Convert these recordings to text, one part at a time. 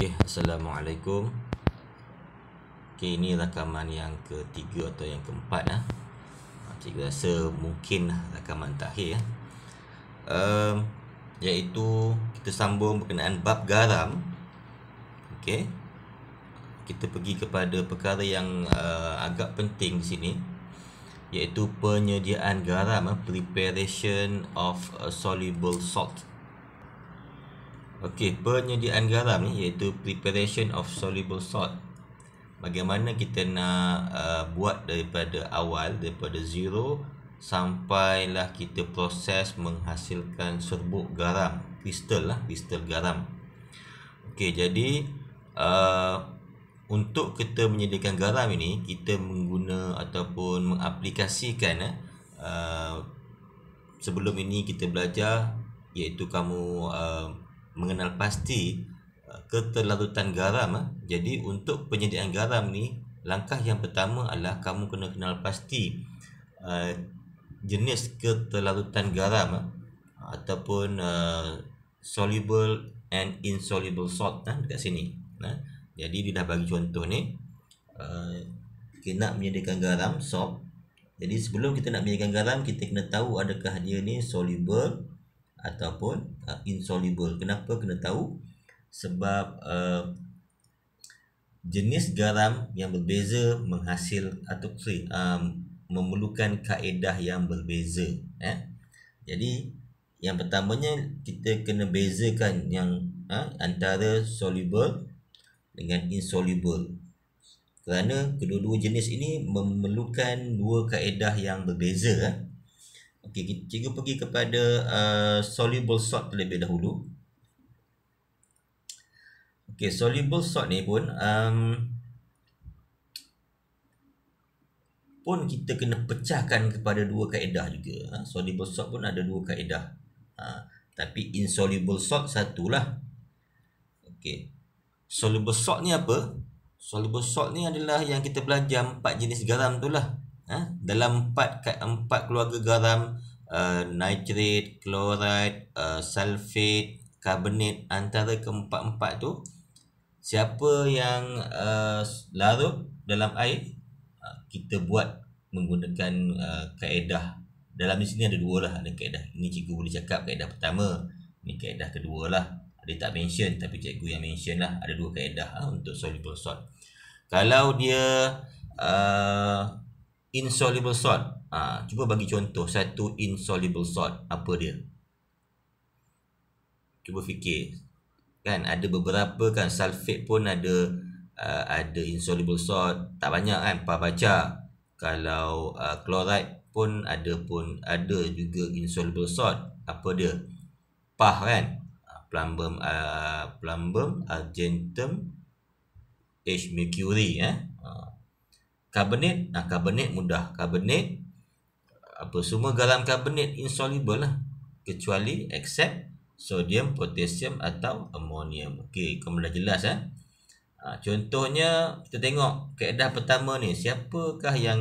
Okey, Assalamualaikum. Okey, ini rakaman yang ketiga atau yang keempat lah. Cikgu rasa mungkin rakaman terakhir iaitu kita sambung berkenaan bab garam. Okey. Kita pergi kepada perkara yang agak penting di sini, iaitu penyediaan garam, preparation of soluble salt. Okey, penyediaan garam ni iaitu preparation of soluble salt. Bagaimana kita nak buat daripada awal, daripada zero sampailah kita proses menghasilkan serbuk garam, kristal garam. Okey, jadi untuk kita menyediakan garam ini, kita mengguna ataupun mengaplikasikan sebelum ini kita belajar, iaitu kamu mengenal pasti keterlarutan garam. Jadi untuk penyediaan garam ni, langkah yang pertama adalah kamu kena kenal pasti jenis keterlarutan garam ataupun soluble and insoluble salt dekat sini. Jadi dia dah bagi contoh ni, kita nak menyediakan garam, salt. Jadi sebelum kita nak menyediakan garam, kita kena tahu adakah dia ni soluble ataupun insoluble. Kenapa kena tahu? Sebab jenis garam yang berbeza memerlukan kaedah yang berbeza. Jadi yang pertamanya kita kena bezakan yang antara soluble dengan insoluble, kerana kedua-dua jenis ini memerlukan dua kaedah yang berbeza. Okey, cikgu pergi kepada soluble salt terlebih dahulu. Okey, soluble salt ni pun kita kena pecahkan kepada dua kaedah juga. Soluble salt pun ada dua kaedah. Tapi insoluble salt satulah. Okey. Soluble salt ni apa? Soluble salt ni adalah yang kita belajar 4 jenis garam tu lah. Dalam empat keluarga garam, nitrate, chloride, sulfate, karbonat, antara keempat-empat tu, siapa yang larut dalam air, kita buat menggunakan kaedah. Dalam di sini ada dua lah, ada kaedah. Ini cikgu boleh cakap kaedah pertama, ini kaedah kedua lah. Dia tak mention, tapi cikgu yang mention lah. Ada dua kaedah untuk soluble salt. Kalau dia insoluble salt, cuba bagi contoh satu insoluble salt. Apa dia? Cuba fikir. Kan ada beberapa kan, sulfate pun ada insoluble salt, tak banyak kan, baca. Kalau chloride pun ada juga insoluble salt. Apa dia? PAH kan, plumbum, argentum, H mercury. Karbonat, karbonat mudah. Karbonat, semua garam karbonat insoluble lah, kecuali except sodium, potassium atau ammonium. Okey, kamu dah jelas. Contohnya kita tengok kaedah pertama ni, siapakah yang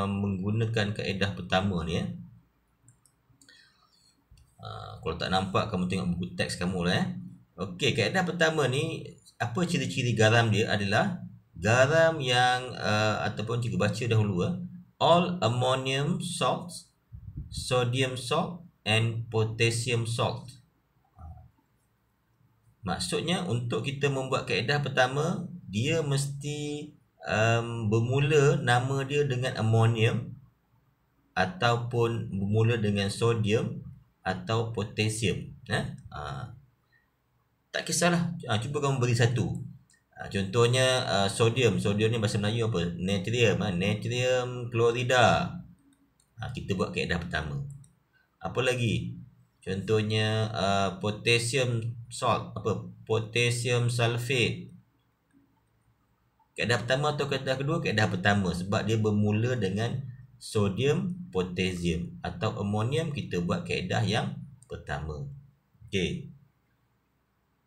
menggunakan kaedah pertama ni? Kalau tak nampak, kamu tengok buku teks kamu lah. Okey, kaedah pertama ni, apa ciri-ciri garam dia? Adalah garam yang ataupun cikgu baca dahulu, all ammonium salts, sodium salt and potassium salt. Maksudnya untuk kita membuat kaedah pertama, dia mesti bermula nama dia dengan ammonium, ataupun bermula dengan sodium atau potassium. Tak kisahlah, cuba kamu beri satu. Contohnya sodium ni bahasa Melayu apa? Natrium klorida. Kita buat kaedah pertama. Apa lagi? Contohnya potassium salt, potassium sulfate. Kaedah pertama atau kaedah kedua? Kaedah pertama, sebab dia bermula dengan sodium, potassium atau ammonium. Kita buat kaedah yang pertama. Okey.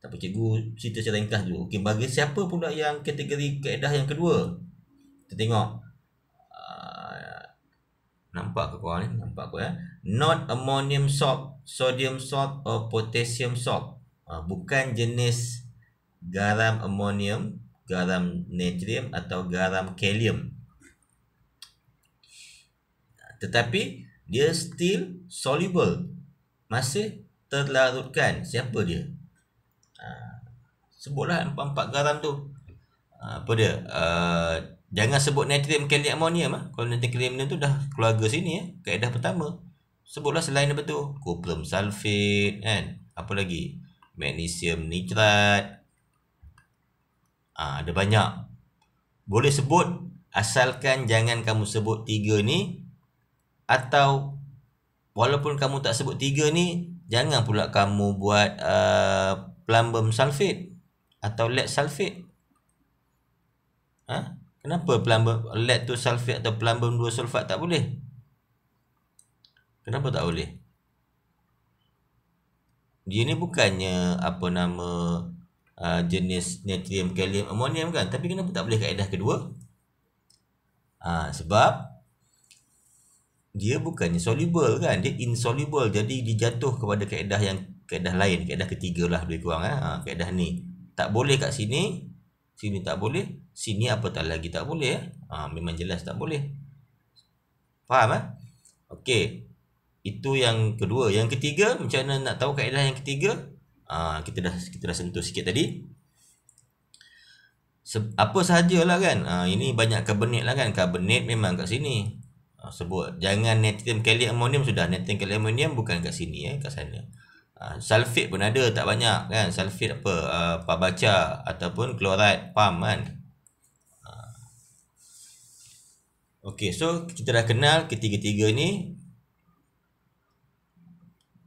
Tapi cikgu cerita secara ringkas dulu. Okey, bagi siapa pula yang kategori kaedah yang kedua? Kita tengok. Nampak ke korang ni? Nampak ke Not ammonium salt, sodium salt or potassium salt. Bukan jenis garam amonium, garam natrium atau garam kalium. Tetapi dia still soluble, masih terlarutkan. Siapa dia? Sebutlah empat-empat garam tu. Apa dia? Jangan sebut natrium, kalium, amonium. Kalau natrium, kalium tu dah keluarga sini. Kaedah pertama. Sebutlah selain apa tu? Coprum sulfate kan? Apa lagi? Magnesium nitrat. Ada banyak. Boleh sebut, asalkan jangan kamu sebut tiga ni. Atau walaupun kamu tak sebut tiga ni, jangan pula kamu buat plumbum sulfate atau lead sulfate. Kenapa plumbum lead tu sulfate atau plumbum 2 sulfat tak boleh? Kenapa tak boleh? Dia ni bukannya apa nama jenis natrium, kalium, amonium kan? Tapi kenapa tak boleh kaedah kedua? Sebab dia bukannya soluble kan, dia insoluble. Jadi dijatuh kepada kaedah lain, kaedah ketiga lah lebih kurang. Kaedah ni tak boleh kat sini, sini tak boleh, sini apatah lagi tak boleh. Memang jelas tak boleh. Faham? Okey, itu yang kedua. Yang ketiga, macam mana nak tahu kaedah yang ketiga? Kita dah sentuh sikit tadi. Apa sahajalah kan, ini banyak karbonat lah kan. Karbonat memang kat sini. Sebut jangan natrium, kalium, amonium sudah. Natrium, kalium, amonium bukan kat sini, kat sana. Sulfate pun ada, tak banyak kan. Sulfate apa? Parbaca ataupun klorid PAM kan. Okey, so kita dah kenal ketiga-tiga ni.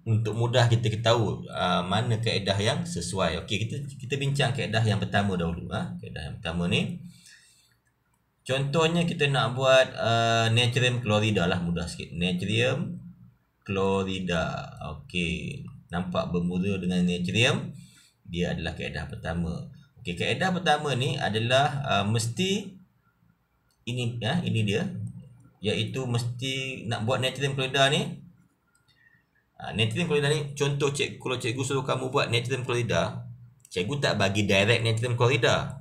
Untuk mudah kita tahu mana kaedah yang sesuai. Okey, kita bincang kaedah yang pertama dahulu. Kaedah yang pertama ni, contohnya kita nak buat natrium klorida lah, mudah sikit. Natrium klorida. Okey, nampak bermula dengan natrium. Dia adalah kaedah pertama. Okey, kaedah pertama ni adalah mesti ini dia, iaitu mesti nak buat natrium klorida ni. Natrium klorida ni, contoh kalau cikgu suruh kamu buat natrium klorida, cikgu tak bagi direct natrium klorida.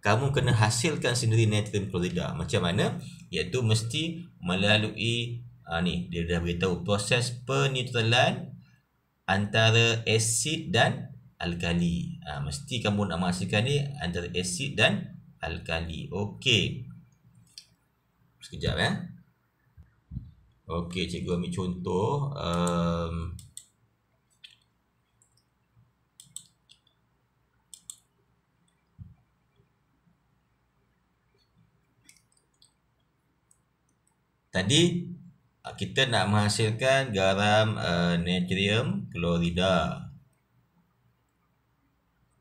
Kamu kena hasilkan sendiri natrium klorida. Macam mana? Iaitu mesti melalui ni, dia dah beritahu proses penetralan antara asid dan alkali. Mesti kamu nak menghasilkan ni antara asid dan alkali. Okey, sekejap Okey, cikgu ambil contoh. Tadi kita nak menghasilkan garam natrium klorida.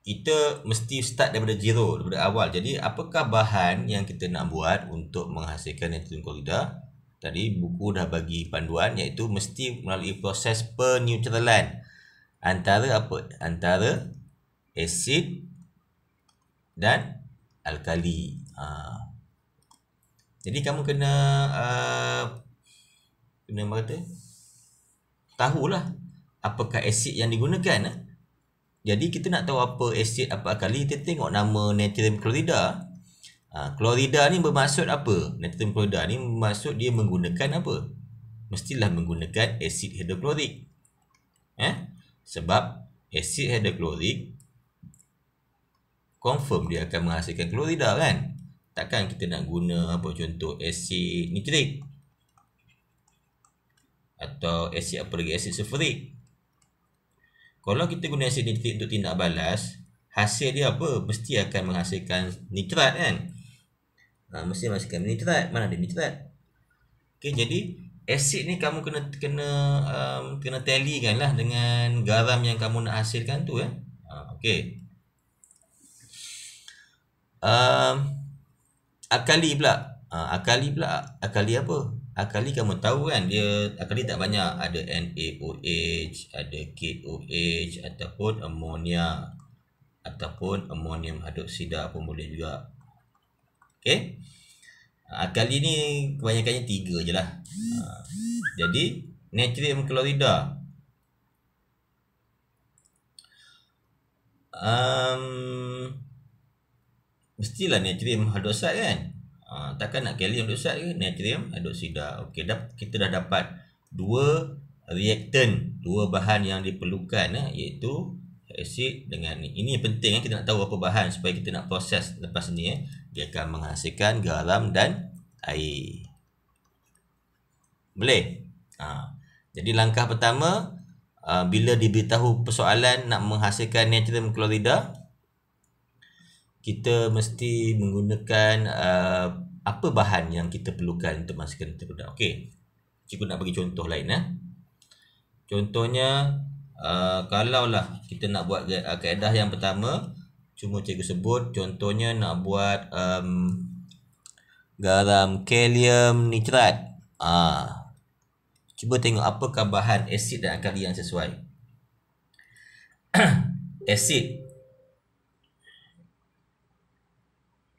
Kita mesti start daripada zero, daripada awal. Jadi apakah bahan yang kita nak buat untuk menghasilkan natrium klorida? Tadi buku dah bagi panduan, iaitu mesti melalui proses peneutralan antara apa? Antara asid dan alkali. Jadi kamu kena tahulah apakah asid yang digunakan. Jadi kita nak tahu apa asid, apa alkali, kita tengok nama natrium klorida. Klorida ni bermaksud apa? Natrium klorida ni bermaksud dia menggunakan apa? Mestilah menggunakan asid hidroklorik. Sebab asid hidroklorik confirm dia akan menghasilkan klorida kan? Takkan kita nak guna apa, contoh asid nitrik atau asid apa lagi, asid sulfurik. Kalau kita guna asid nitrik untuk tindak balas, hasil dia apa? Mesti akan menghasilkan nitrat kan? Mesti menghasilkan nitrat. Mana ada nitrat? Okey, jadi asid ni kamu kena tallykan lah dengan garam yang kamu nak hasilkan tu Okey. Alkali pula. Alkali apa? Alkali kamu tahu kan, dia alkali tak banyak, ada NaOH, ada KOH ataupun amonia ataupun amonium hidroksida pun boleh juga. Okey. Alkali ni kebanyakannya 3 je lah. Jadi natrium klorida, mestilah natrium hidroksida kan. Takkan nak kalium hidroksida ke, natrium hidroksida. Okey, kita dah dapat dua reaktan, dua bahan yang diperlukan, iaitu asid dengan ni. Ini yang penting, kita nak tahu apa bahan supaya kita nak proses lepas ni. Dia akan menghasilkan garam dan air. Boleh? Jadi langkah pertama, bila diberitahu persoalan nak menghasilkan natrium klorida, kita mesti menggunakan apa bahan yang kita perlukan untuk menghasilkan natrium klorida. Okey, cikgu nak bagi contoh lain. Contohnya, kalaulah kita nak buat kaedah yang pertama, cuma cikgu sebut, contohnya nak buat garam kalium nitrat. Cuba tengok apakah bahan asid dan alkali yang sesuai.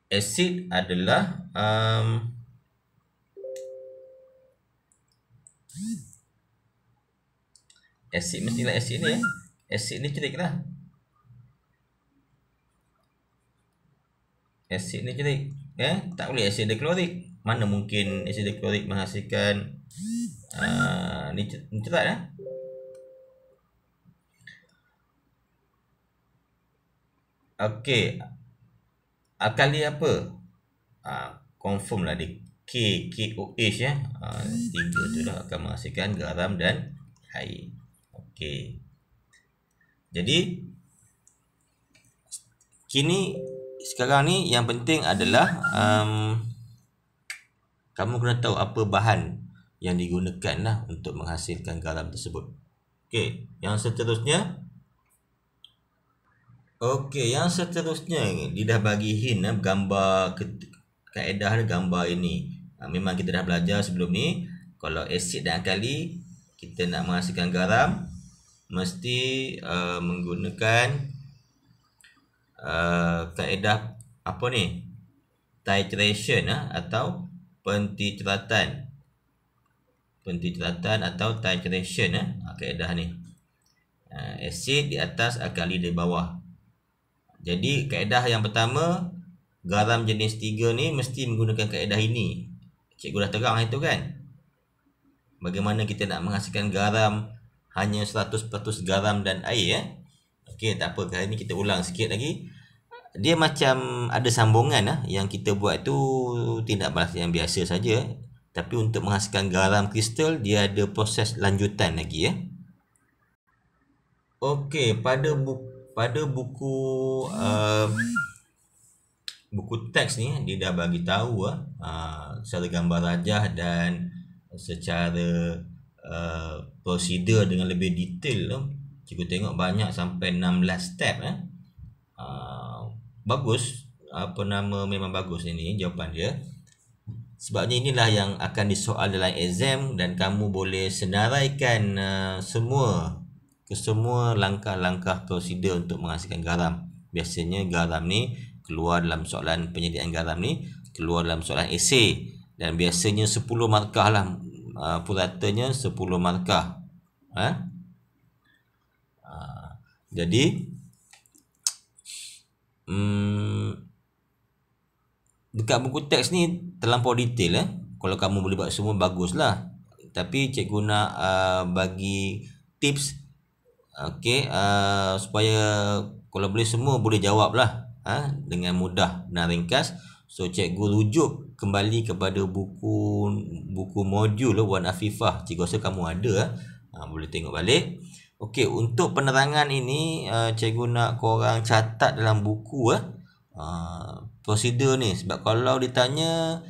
Asid adalah asid, mestilah asid ni asid nitrik lah. Asid nitrik, tak boleh asid klorik. Mana mungkin asid klorik menghasilkan nitrat. Okey, alkali apa? Confirm lah dia KOH ya. Tiga tu dah akan menghasilkan garam dan air. Okey. Jadi sekarang ni yang penting adalah kamu kena tahu apa bahan yang digunakan lah untuk menghasilkan garam tersebut. Okey, yang seterusnya dia dah bagi hint gambar kaedah gambar ini. Memang kita dah belajar sebelum ni, kalau asid dan alkali kita nak menghasilkan garam mesti menggunakan kaedah apa ni? Titration atau pentitratan atau titration kaedah ni. Asid di atas, alkali di bawah. Jadi kaedah yang pertama, garam jenis 3 ni mesti menggunakan kaedah ini. Cikgu dah terang itu kan. Bagaimana kita nak menghasilkan garam hanya 100% garam dan air. Okey, tak apa, kali ni kita ulang sikit lagi. Dia macam ada sambungan yang kita buat tu tindak balas yang biasa saja. Tapi untuk menghasilkan garam kristal, dia ada proses lanjutan lagi Okey, pada buku teks ni dia dah bagi tahu secara gambar rajah dan secara prosedur dengan lebih detail. Cikgu tengok banyak sampai 16 step. Bagus, memang bagus ini jawapan dia. Sebabnya inilah yang akan disoal dalam exam dan kamu boleh senaraikan semua langkah-langkah prosedur untuk menghasilkan garam. Biasanya garam ni keluar dalam soalan penyediaan garam ni, keluar dalam soalan esei, dan biasanya 10 markah lah, puratanya 10 markah. Jadi dekat buku teks ni terlampau detail. Kalau kamu boleh buat semua, baguslah. Tapi cikgu nak bagi tips, supaya kalau boleh semua boleh jawab lah dengan mudah dan ringkas. So cikgu rujuk kembali kepada buku modul Wan Afifah. Cikgu rasa kamu ada, boleh tengok balik. Okey, untuk penerangan ini cikgu nak korang catat dalam buku prosedur ni, sebab kalau ditanya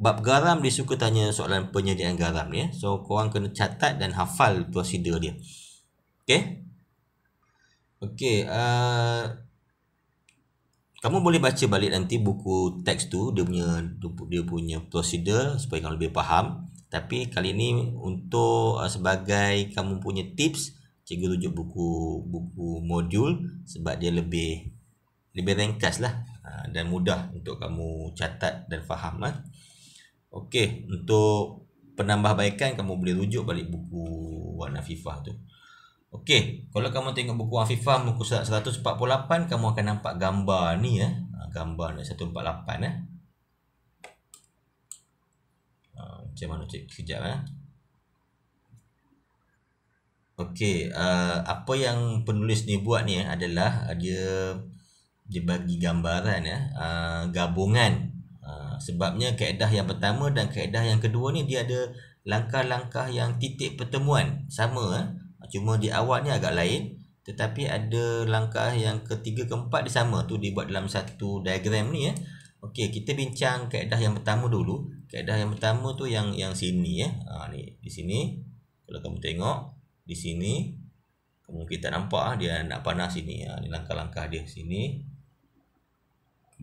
bab garam, dia suka tanya soalan penyediaan garam ni. So korang kena catat dan hafal prosedur dia. Okey, kamu boleh baca balik nanti buku teks tu, dia punya prosedur supaya kamu lebih faham. Tapi kali ni untuk sebagai kamu punya tips, cikgu rujuk buku modul sebab dia lebih ringkas lah dan mudah untuk kamu catat dan faham. Okey, untuk penambahbaikan kamu boleh rujuk balik buku Wan Afifah tu. Okey, kalau kamu tengok buku Afifah muka surat 148, kamu akan nampak gambar ni ya. Gambar ni 148 ya. Macam mana cek kejap ya. Okey, apa yang penulis ni buat ni adalah dia bagi gambaran ya, gabungan. Sebabnya kaedah yang pertama dan kaedah yang kedua ni dia ada langkah-langkah yang titik pertemuan sama cuma di awal ni agak lain, tetapi ada langkah yang ketiga keempat dia sama tu dibuat dalam satu diagram ni ya. Okey, kita bincang kaedah yang pertama dulu. Kaedah yang pertama tu yang sini ya. Ni di sini. Kalau kamu tengok di sini, kamu kita nampak dia nak panah sini. Ni langkah-langkah dia sini.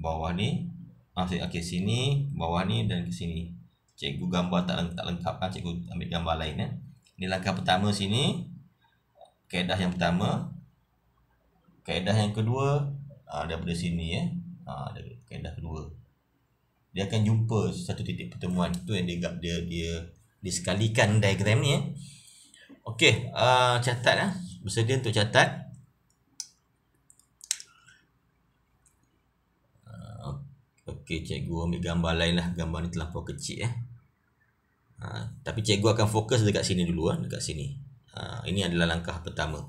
Bawah ni. Okey, sini, bawah ni dan ke sini. Cikgu gambar tak lengkap cikgu ambil gambar lain ya. Ni langkah pertama sini. Kaedah yang pertama. Kaedah yang kedua daripada sini ya. Kaedah kedua. Dia akan jumpa satu titik pertemuan. Tu yang dia sekalikan diagram ni ya. Okey, catat bersedia untuk catat. Okey, cikgu ambil gambar lain lah. Gambar ni terlampau kecil ya. Tapi cikgu akan fokus dekat sini dulu dekat sini. Ini adalah langkah pertama.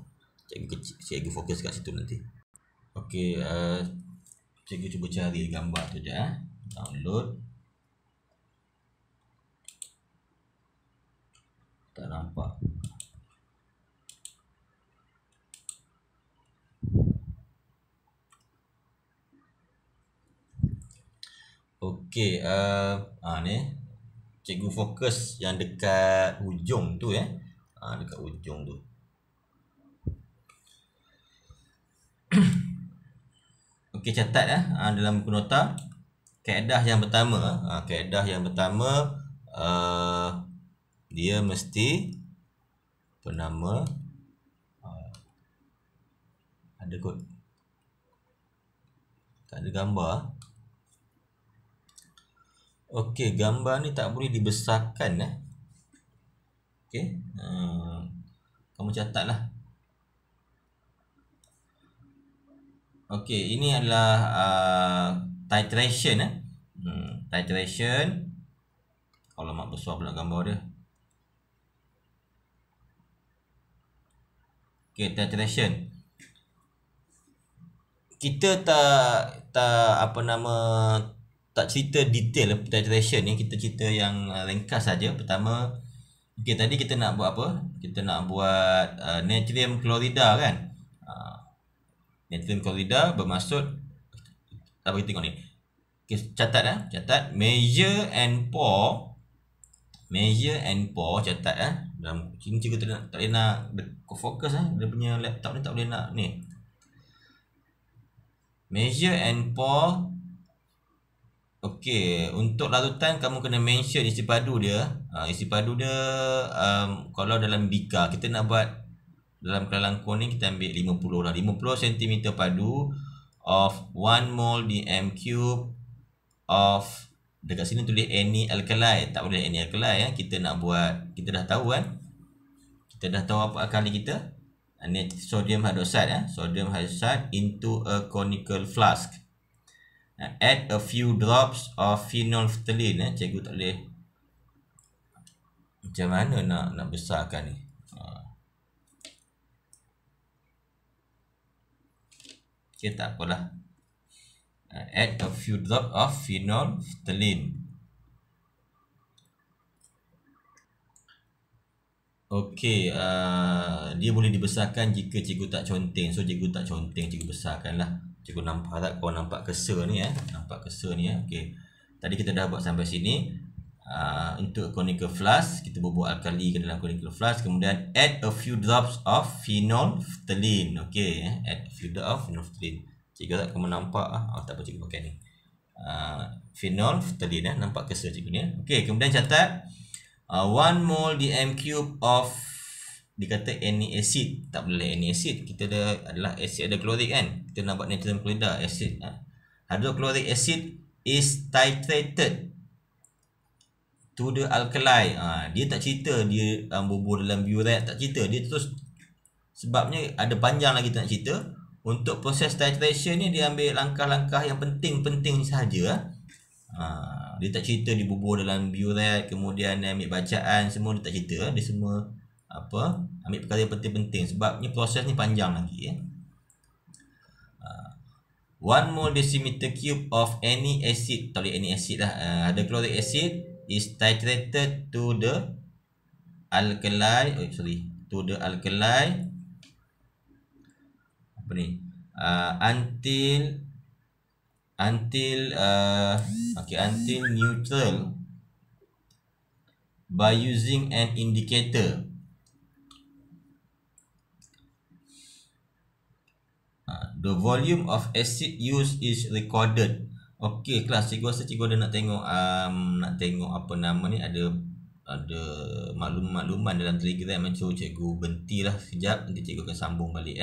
Cikgu fokus kat situ nanti. Okey, cikgu cuba cari gambar tu je download. Tak nampak. Okey, ni cikgu fokus yang dekat hujung tu ya. Dekat hujung tu. Okey, catat dalam buku nota. Kaedah yang pertama, dia mesti bernama ada kot. Tak ada gambar. Okey, gambar ni tak boleh dibesarkan Okey. Kamu catatlah. Okey, ini adalah titration titration. Kalau mak besar pula gambar dia. Okey, titration. Kita tak cerita detail titration ni, kita cerita yang ringkas saja. Pertama, okey, tadi kita nak buat apa? Kita nak buat natrium klorida kan? Natrium klorida bermaksud apa, kita tengok ni. Okay, catat catat measure and pour, catat dalam sini. Cikgu tak boleh nak fokus dia punya laptop ni tak boleh nak ni. Measure and pour. Okey, untuk larutan kamu kena mention isi padu dia. Isi padu dia kalau dalam bika kita nak buat dalam kelangkung ni, kita ambil 50 lah. 50 cm padu of 1 mol dm cube of, dekat sini tulis any alkali. Tak boleh any alkali Kita nak buat, kita dah tahu Kita dah tahu apa alkali kita. Sodium hydroxide sodium hydroxide into a conical flask. Add a few drops of phenolphthalein. Cikgu tak boleh macam mana nak besarkan ni. Okay, tak apalah. Add a few drops of phenolphthalein. Okey, dia boleh dibesarkan jika cikgu tak conteng. So cikgu tak conteng, cikgu besarkanlah. Cikgu harap kau nampak cursor ni nampak cursor ni Okey. Tadi kita dah buat sampai sini. Untuk conical flask, kita bubuh alkali ke dalam conical flask, kemudian add a few drops of phenolphthalein. Okey, add a few drops of phenolphthalein. Cikgu tak kamu nampak tak apa, cikgu pakai ni. Phenolphthalein nampak cursor cikgu ni Okey, kemudian catat 1 mol dm cube of, dikata any acid. Tak boleh any acid, kita adalah acid ada klorik kan. Kita nak buat natrium klorida acid. Hydrochloric acid is titrated to the alkali. Dia tak cerita dia bubuh dalam biuret, tak cerita. Dia terus sebabnya ada panjang lagi tak nak cerita. Untuk proses titration ni dia ambil langkah-langkah yang penting-penting sahaja. Dia tak cerita dibubuh dalam burette, kemudian dia ambil bacaan, semua dia tak cerita. Dia semua ambil perkara yang penting-penting sebabnya proses ni panjang lagi. 1 mole decimeter cube of any acid, tak boleh any acid lah, hydrochloric acid is titrated to the alkali, until neutral by using an indicator. The volume of acid used is recorded. Okey, kelas cikgu rasa cikgu ada nak tengok apa nama ni, ada makluman dalam Telegram. Cikgu berhentilah sekejap, nanti cikgu akan sambung balik